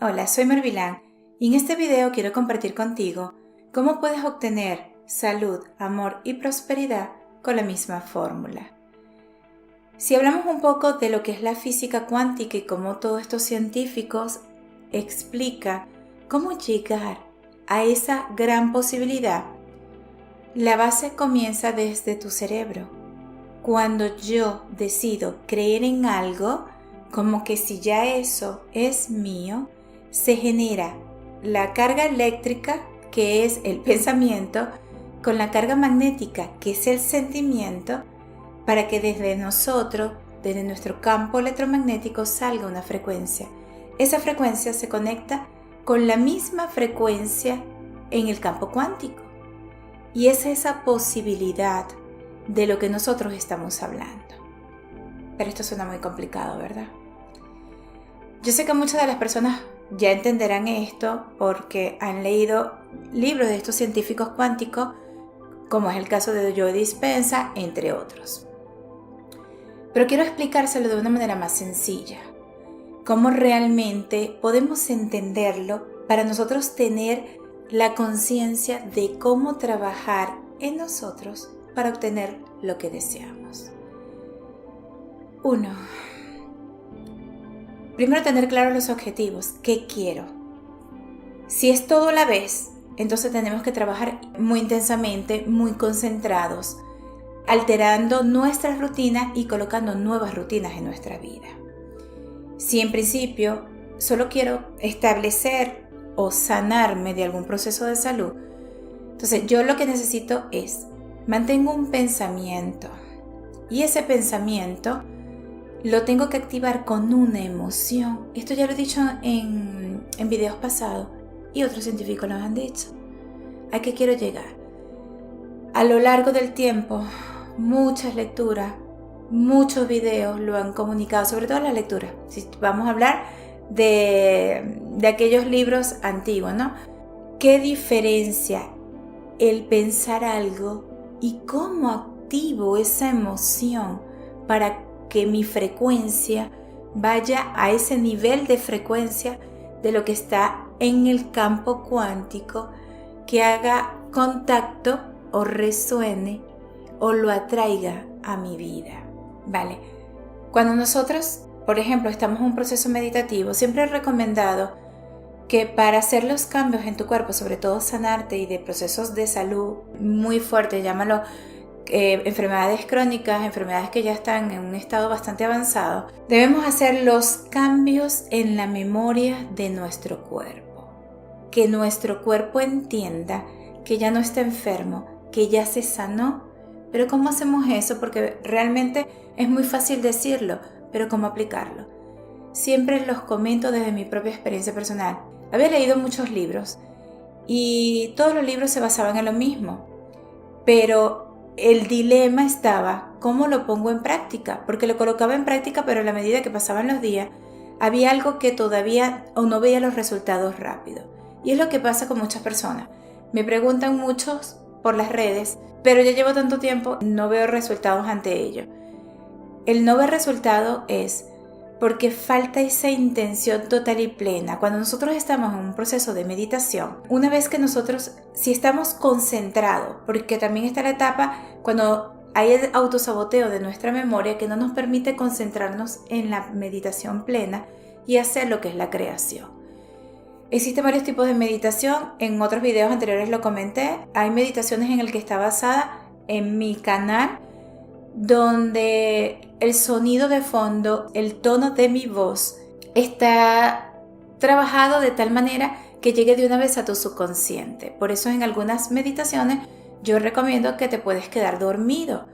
Hola, soy Marvilán y en este video quiero compartir contigo cómo puedes obtener salud, amor y prosperidad con la misma fórmula. Si hablamos un poco de lo que es la física cuántica y cómo todos estos científicos explican cómo llegar a esa gran posibilidad, la base comienza desde tu cerebro. Cuando yo decido creer en algo, como que si ya eso es mío, se genera la carga eléctrica, que es el pensamiento, con la carga magnética, que es el sentimiento, para que desde nosotros, desde nuestro campo electromagnético, salga una frecuencia. Esa frecuencia se conecta con la misma frecuencia en el campo cuántico. Y es esa posibilidad de lo que nosotros estamos hablando. Pero esto suena muy complicado, ¿verdad? Yo sé que muchas de las personas ya entenderán esto porque han leído libros de estos científicos cuánticos, como es el caso de Joe Dispenza, entre otros. Pero quiero explicárselo de una manera más sencilla. Cómo realmente podemos entenderlo para nosotros tener la conciencia de cómo trabajar en nosotros para obtener lo que deseamos. 1. Primero, tener claros los objetivos. ¿Qué quiero? Si es todo a la vez, entonces tenemos que trabajar muy intensamente, muy concentrados, alterando nuestras rutinas y colocando nuevas rutinas en nuestra vida. Si en principio solo quiero establecer o sanarme de algún proceso de salud, entonces yo lo que necesito es mantengo un pensamiento y ese pensamiento lo tengo que activar con una emoción. Esto ya lo he dicho en videos pasados y otros científicos lo han dicho. ¿A qué quiero llegar? A lo largo del tiempo, muchas lecturas, muchos videos lo han comunicado, sobre todo las lecturas. Si vamos a hablar de aquellos libros antiguos, ¿no? ¿Qué diferencia el pensar algo y cómo activo esa emoción para que mi frecuencia vaya a ese nivel de frecuencia de lo que está en el campo cuántico, que haga contacto o resuene o lo atraiga a mi vida? Vale. Cuando nosotros, por ejemplo, estamos en un proceso meditativo, siempre he recomendado que para hacer los cambios en tu cuerpo, sobre todo sanarte y de procesos de salud muy fuertes, llámalo enfermedades crónicas, enfermedades que ya están en un estado bastante avanzado, debemos hacer los cambios en la memoria de nuestro cuerpo. Que nuestro cuerpo entienda que ya no está enfermo, que ya se sanó. Pero ¿cómo hacemos eso? Porque realmente es muy fácil decirlo, pero ¿cómo aplicarlo? Siempre los comento desde mi propia experiencia personal. Había leído muchos libros y todos los libros se basaban en lo mismo, pero el dilema estaba cómo lo pongo en práctica, porque lo colocaba en práctica, pero a la medida que pasaban los días había algo que todavía o no veía los resultados rápido. Y es lo que pasa con muchas personas. Me preguntan muchos por las redes, pero ya llevo tanto tiempo, no veo resultados ante ello. El no ver resultado es porque falta esa intención total y plena. Cuando nosotros estamos en un proceso de meditación, una vez que nosotros, si estamos concentrados, porque también está la etapa cuando hay el autosaboteo de nuestra memoria que no nos permite concentrarnos en la meditación plena y hacer lo que es la creación. Existen varios tipos de meditación, en otros videos anteriores lo comenté. Hay meditaciones en el que está basada en mi canal, donde el sonido de fondo, el tono de mi voz está trabajado de tal manera que llegue de una vez a tu subconsciente. Por eso en algunas meditaciones yo recomiendo que te puedes quedar dormido,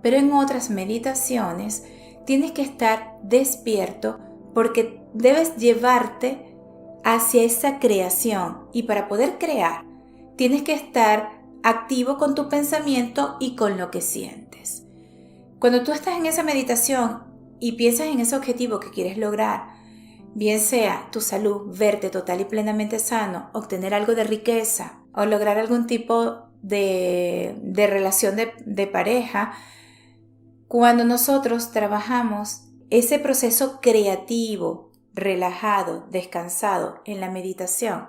pero en otras meditaciones tienes que estar despierto porque debes llevarte hacia esa creación, y para poder crear tienes que estar activo con tu pensamiento y con lo que sientes. Cuando tú estás en esa meditación y piensas en ese objetivo que quieres lograr, bien sea tu salud, verte total y plenamente sano, obtener algo de riqueza o lograr algún tipo de relación de pareja, cuando nosotros trabajamos ese proceso creativo relajado, descansado en la meditación,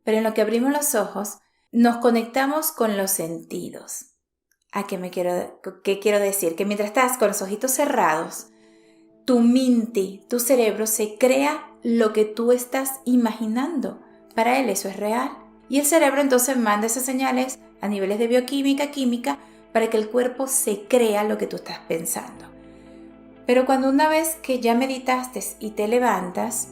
pero en lo que abrimos los ojos, nos conectamos con los sentidos. ¿Qué quiero decir? Que mientras estás con los ojitos cerrados, tu mente, tu cerebro se crea lo que tú estás imaginando. Para él eso es real. Y el cerebro entonces manda esas señales a niveles de bioquímica, química, para que el cuerpo se crea lo que tú estás pensando. Pero cuando una vez que ya meditaste y te levantas,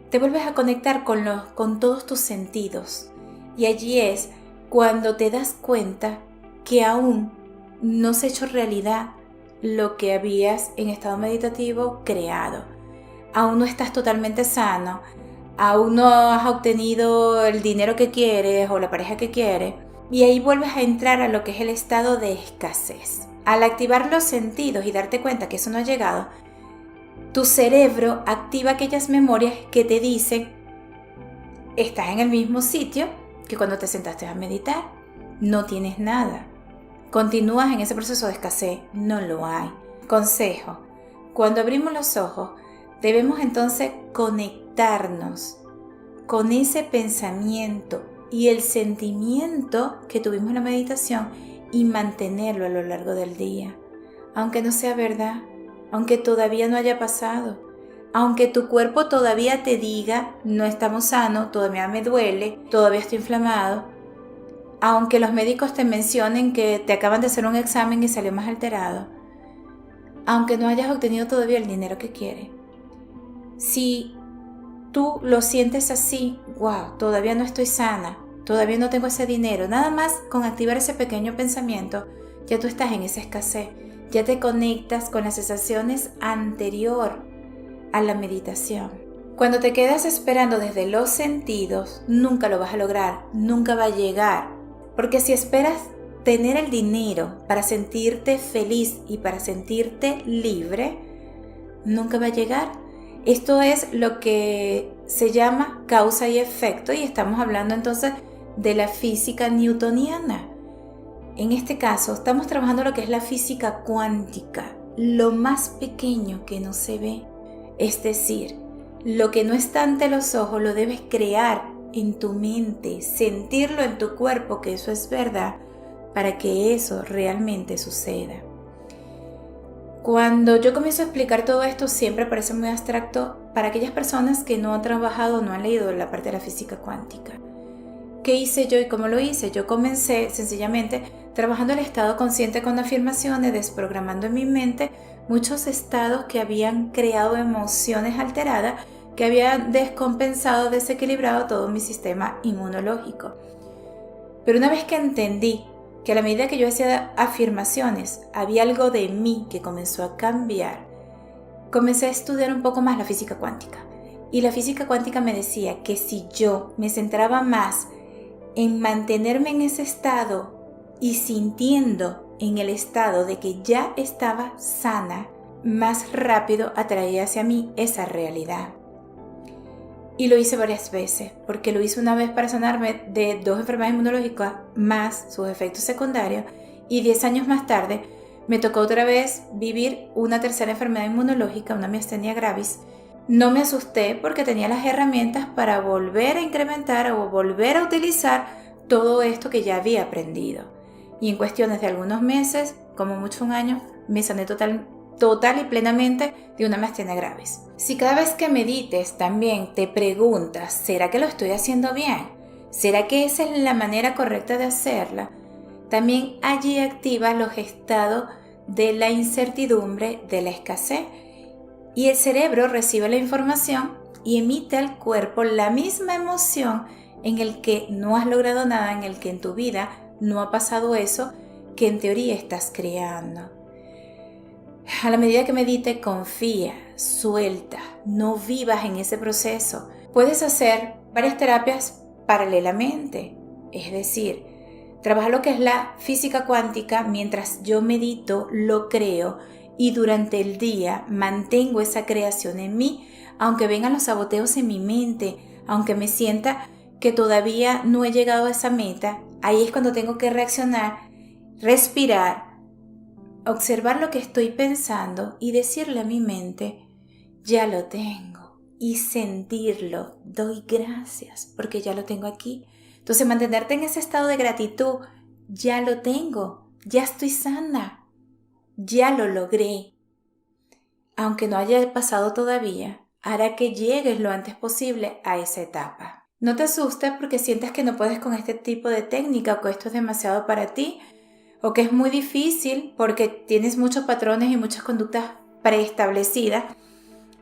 te vuelves a conectar con todos tus sentidos. Y allí es cuando te das cuenta que aún no se ha hecho realidad lo que habías en estado meditativo creado. Aún no estás totalmente sano, aún no has obtenido el dinero que quieres o la pareja que quieres, y ahí vuelves a entrar a lo que es el estado de escasez. Al activar los sentidos y darte cuenta que eso no ha llegado, tu cerebro activa aquellas memorias que te dicen: estás en el mismo sitio que cuando te sentaste a meditar, no tienes nada. Continúas en ese proceso de escasez, no lo hay. Consejo: cuando abrimos los ojos, debemos entonces conectarnos con ese pensamiento y el sentimiento que tuvimos en la meditación y mantenerlo a lo largo del día. Aunque no sea verdad, aunque todavía no haya pasado, aunque tu cuerpo todavía te diga: no estamos sanos, todavía me duele, todavía estoy inflamado, aunque los médicos te mencionen que te acaban de hacer un examen y salió más alterado, aunque no hayas obtenido todavía el dinero que quieres. Si tú lo sientes así: wow, todavía no estoy sana, todavía no tengo ese dinero, nada más con activar ese pequeño pensamiento, ya tú estás en esa escasez, ya te conectas con las sensaciones anterior a la meditación. Cuando te quedas esperando desde los sentidos, nunca lo vas a lograr, nunca va a llegar. Porque si esperas tener el dinero para sentirte feliz y para sentirte libre, nunca va a llegar. Esto es lo que se llama causa y efecto, y estamos hablando entonces de la física newtoniana. En este caso estamos trabajando lo que es la física cuántica, lo más pequeño que no se ve. Es decir, lo que no está ante los ojos lo debes crear en tu mente, sentirlo en tu cuerpo que eso es verdad, para que eso realmente suceda. Cuando yo comienzo a explicar todo esto, siempre parece muy abstracto para aquellas personas que no han trabajado o no han leído la parte de la física cuántica. ¿Qué hice yo y cómo lo hice? Yo comencé sencillamente trabajando el estado consciente con afirmaciones, desprogramando en mi mente muchos estados que habían creado emociones alteradas, que habían descompensado, desequilibrado todo mi sistema inmunológico. Pero una vez que entendí que a la medida que yo hacía afirmaciones, había algo de mí que comenzó a cambiar, comencé a estudiar un poco más la física cuántica. Y la física cuántica me decía que si yo me centraba más en mantenerme en ese estado y sintiendo en el estado de que ya estaba sana, más rápido atraía hacia mí esa realidad. Y lo hice varias veces, porque lo hice una vez para sanarme de 2 enfermedades inmunológicas más sus efectos secundarios, y 10 años más tarde me tocó otra vez vivir una tercera enfermedad inmunológica, una miastenia gravis. No me asusté porque tenía las herramientas para volver a incrementar o volver a utilizar todo esto que ya había aprendido. Y en cuestiones de algunos meses, como mucho un año, me sané total y plenamente de una miastenia gravis. Si cada vez que medites también te preguntas: ¿será que lo estoy haciendo bien? ¿Será que esa es la manera correcta de hacerla? También allí activa los estados de la incertidumbre, de la escasez, y el cerebro recibe la información y emite al cuerpo la misma emoción en el que no has logrado nada, en el que en tu vida no ha pasado eso que en teoría estás creando. A la medida que medites, confía, suelta, no vivas en ese proceso. Puedes hacer varias terapias paralelamente, es decir, trabajar lo que es la física cuántica mientras yo medito, lo creo, y durante el día mantengo esa creación en mí, aunque vengan los saboteos en mi mente, aunque me sienta que todavía no he llegado a esa meta. Ahí es cuando tengo que reaccionar, respirar, observar lo que estoy pensando y decirle a mi mente: ya lo tengo. y sentirlo. Doy gracias porque ya lo tengo aquí. Entonces mantenerte en ese estado de gratitud, ya lo tengo, ya estoy sana, ya lo logré. Aunque no haya pasado todavía, hará que llegues lo antes posible a esa etapa. No te asustes porque sientas que no puedes con este tipo de técnica o que esto es demasiado para ti o que es muy difícil porque tienes muchos patrones y muchas conductas preestablecidas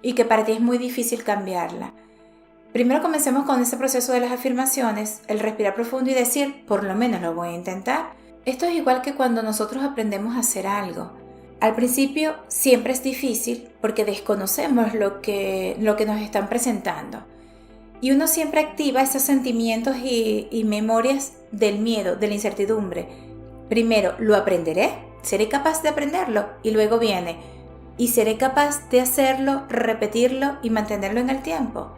y que para ti es muy difícil cambiarla. Primero comencemos con ese proceso de las afirmaciones, el respirar profundo y decir, por lo menos lo voy a intentar. Esto es igual que cuando nosotros aprendemos a hacer algo. Al principio siempre es difícil porque desconocemos lo que nos están presentando. Y uno siempre activa esos sentimientos y memorias del miedo, de la incertidumbre. Primero, lo aprenderé, seré capaz de aprenderlo y luego viene, y seré capaz de hacerlo, repetirlo y mantenerlo en el tiempo.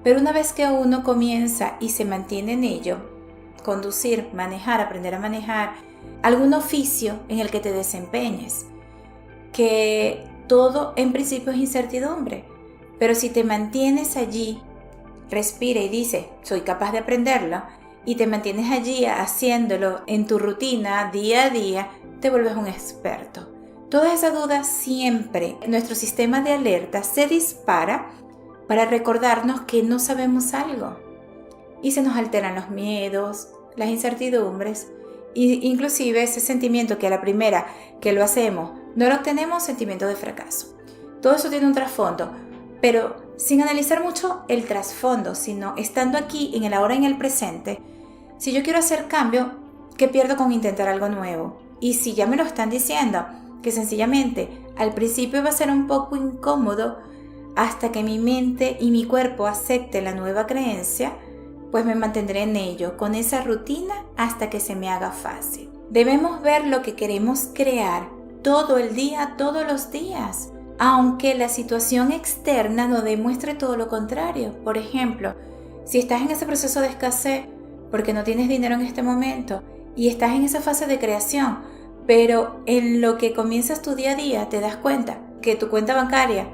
Pero una vez que uno comienza y se mantiene en ello, conducir, manejar, aprender a manejar, algún oficio en el que te desempeñes, que todo en principio es incertidumbre, pero si te mantienes allí, respira y dice, soy capaz de aprenderlo, y te mantienes allí haciéndolo en tu rutina día a día, te vuelves un experto. Todas esas dudas siempre, nuestro sistema de alerta se dispara para recordarnos que no sabemos algo. Y se nos alteran los miedos, las incertidumbres, e inclusive ese sentimiento que a la primera que lo hacemos no lo obtenemos, sentimiento de fracaso. Todo eso tiene un trasfondo, pero sin analizar mucho el trasfondo, sino estando aquí en el ahora, en el presente. Si yo quiero hacer cambio, ¿qué pierdo con intentar algo nuevo? Y si ya me lo están diciendo, que sencillamente al principio va a ser un poco incómodo hasta que mi mente y mi cuerpo acepte la nueva creencia, pues me mantendré en ello, con esa rutina hasta que se me haga fácil. Debemos ver lo que queremos crear todo el día, todos los días, aunque la situación externa no demuestre todo lo contrario. Por ejemplo, si estás en ese proceso de escasez porque no tienes dinero en este momento y estás en esa fase de creación, pero en lo que comienzas tu día a día te das cuenta que tu cuenta bancaria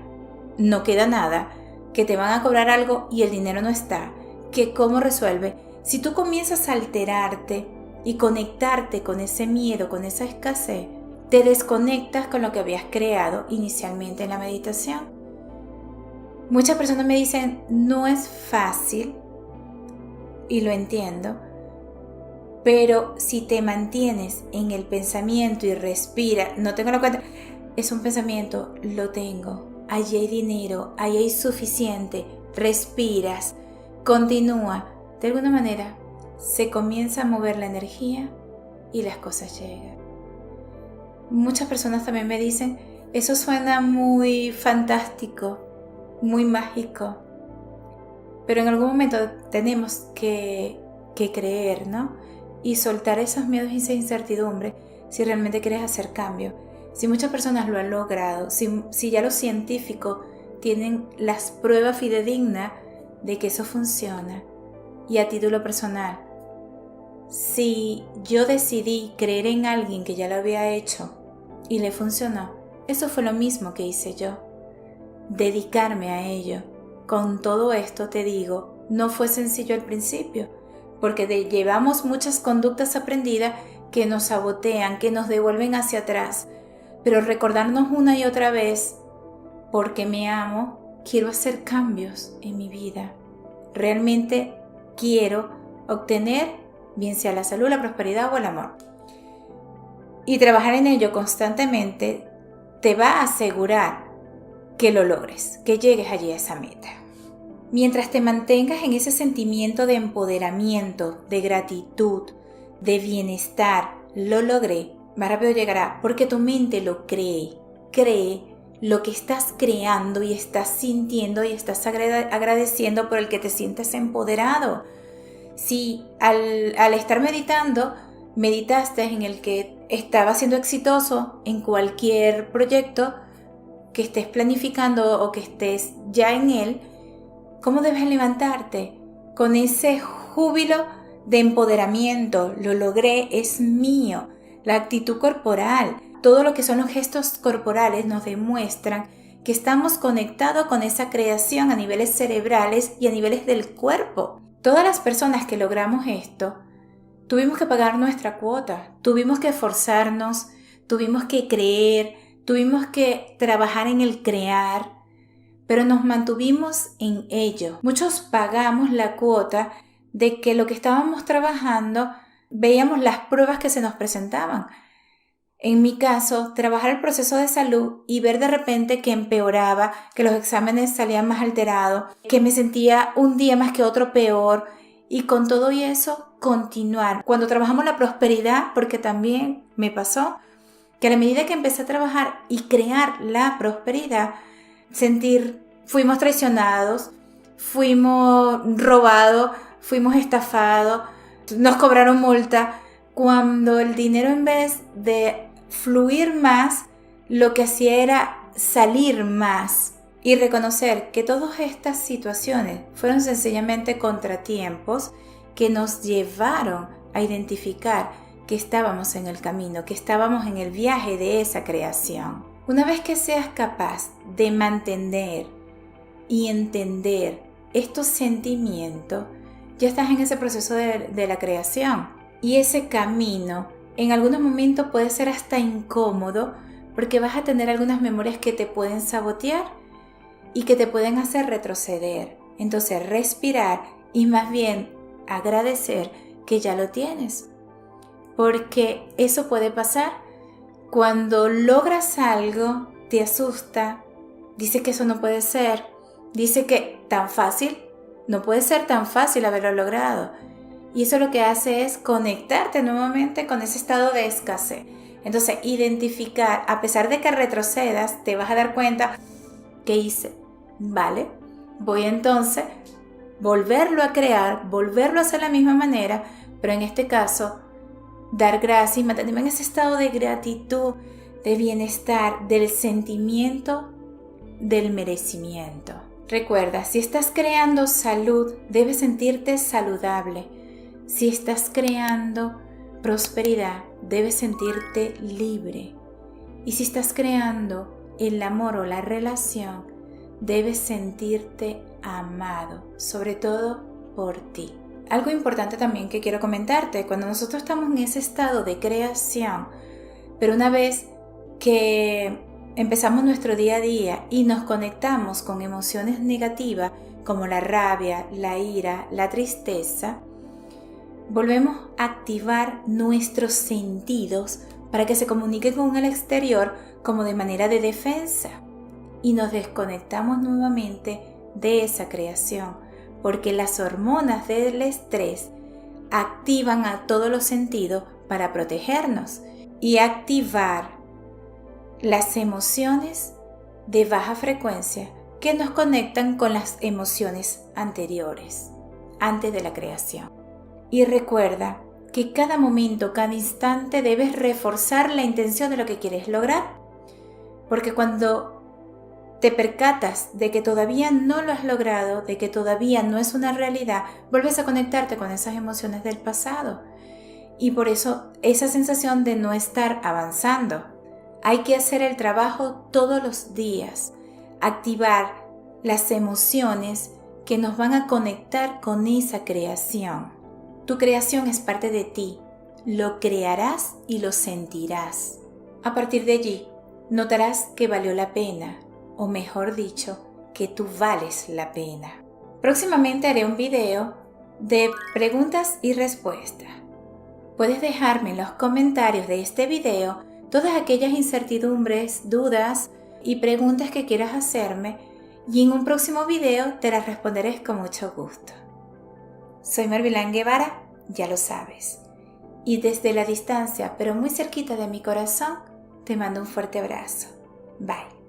no queda nada, que te van a cobrar algo y el dinero no está, que cómo resuelve. Si tú comienzas a alterarte y conectarte con ese miedo, con esa escasez, te desconectas con lo que habías creado inicialmente en la meditación. Muchas personas me dicen, no es fácil, y lo entiendo, pero si te mantienes en el pensamiento y respira, no tengo la cuenta, es un pensamiento, lo tengo, allí hay dinero, allí hay suficiente, respiras, continúa, de alguna manera se comienza a mover la energía y las cosas llegan. Muchas personas también me dicen, eso suena muy fantástico, muy mágico, pero en algún momento tenemos que creer, ¿no? Y soltar esos miedos y esa incertidumbre si realmente quieres hacer cambio. Si muchas personas lo han logrado, si ya los científicos tienen las pruebas fidedignas de que eso funciona, y a título personal, si yo decidí creer en alguien que ya lo había hecho y le funcionó, eso fue lo mismo que hice yo, dedicarme a ello. Con todo esto te digo, no fue sencillo al principio, porque llevamos muchas conductas aprendidas que nos sabotean, que nos devuelven hacia atrás, pero recordarnos una y otra vez, porque me amo, quiero hacer cambios en mi vida, realmente quiero obtener, bien sea la salud, la prosperidad o el amor. Y trabajar en ello constantemente te va a asegurar que lo logres, que llegues allí a esa meta. Mientras te mantengas en ese sentimiento de empoderamiento, de gratitud, de bienestar, lo logré, más rápido llegará, porque tu mente lo cree lo que estás creando y estás sintiendo y estás agradeciendo por el que te sientes empoderado. Si al estar meditando, meditaste en el que estabas siendo exitoso en cualquier proyecto que estés planificando o que estés ya en él, ¿cómo debes levantarte? Con ese júbilo de empoderamiento, lo logré, es mío. La actitud corporal, todo lo que son los gestos corporales nos demuestran que estamos conectados con esa creación a niveles cerebrales y a niveles del cuerpo. Todas las personas que logramos esto, tuvimos que pagar nuestra cuota, tuvimos que esforzarnos, tuvimos que creer, tuvimos que trabajar en el crear, pero nos mantuvimos en ello. Muchos pagamos la cuota de que lo que estábamos trabajando, veíamos las pruebas que se nos presentaban. En mi caso, trabajar el proceso de salud y ver de repente que empeoraba, que los exámenes salían más alterados, que me sentía un día más que otro peor, y con todo y eso continuar. Cuando trabajamos la prosperidad, porque también me pasó que a la medida que empecé a trabajar y crear la prosperidad, fuimos traicionados, fuimos robados, fuimos estafados, nos cobraron multa, cuando el dinero, en vez de fluir más, lo que hacía era salir más, y reconocer que todas estas situaciones fueron sencillamente contratiempos que nos llevaron a identificar que estábamos en el camino, que estábamos en el viaje de esa creación. Una vez que seas capaz de mantener y entender estos sentimientos, ya estás en ese proceso de la creación. Y ese camino en algunos momentos puede ser hasta incómodo, porque vas a tener algunas memorias que te pueden sabotear y que te pueden hacer retroceder. Entonces, respirar y más bien agradecer que ya lo tienes, porque eso puede pasar. Cuando logras algo, te asusta, dice que eso no puede ser, dice que tan fácil, no puede ser tan fácil haberlo logrado. Y eso lo que hace es conectarte nuevamente con ese estado de escasez. Entonces, identificar, a pesar de que retrocedas, te vas a dar cuenta que hice, vale, voy entonces volverlo a crear, volverlo a hacer de la misma manera, pero en este caso, dar gracias y mantenerme en ese estado de gratitud, de bienestar, del sentimiento del merecimiento. Recuerda, si estás creando salud, debes sentirte saludable. Si estás creando prosperidad, debes sentirte libre. Y si estás creando el amor o la relación, debes sentirte amado, sobre todo por ti. Algo importante también que quiero comentarte, cuando nosotros estamos en ese estado de creación, pero una vez que empezamos nuestro día a día y nos conectamos con emociones negativas como la rabia, la ira, la tristeza, volvemos a activar nuestros sentidos para que se comuniquen con el exterior como de manera de defensa, y nos desconectamos nuevamente de esa creación, porque las hormonas del estrés activan a todos los sentidos para protegernos y activar las emociones de baja frecuencia que nos conectan con las emociones anteriores, antes de la creación. Y recuerda que cada momento, cada instante debes reforzar la intención de lo que quieres lograr, porque cuando te percatas de que todavía no lo has logrado, de que todavía no es una realidad, vuelves a conectarte con esas emociones del pasado. Y por eso esa sensación de no estar avanzando. Hay que hacer el trabajo todos los días, activar las emociones que nos van a conectar con esa creación. Tu creación es parte de ti, lo crearás y lo sentirás. A partir de allí, notarás que valió la pena, o mejor dicho, que tú vales la pena. Próximamente haré un video de preguntas y respuestas. Puedes dejarme en los comentarios de este video todas aquellas incertidumbres, dudas y preguntas que quieras hacerme, y en un próximo video te las responderé con mucho gusto. Soy Marvilán Guevara, ya lo sabes, y desde la distancia, pero muy cerquita de mi corazón, te mando un fuerte abrazo. Bye.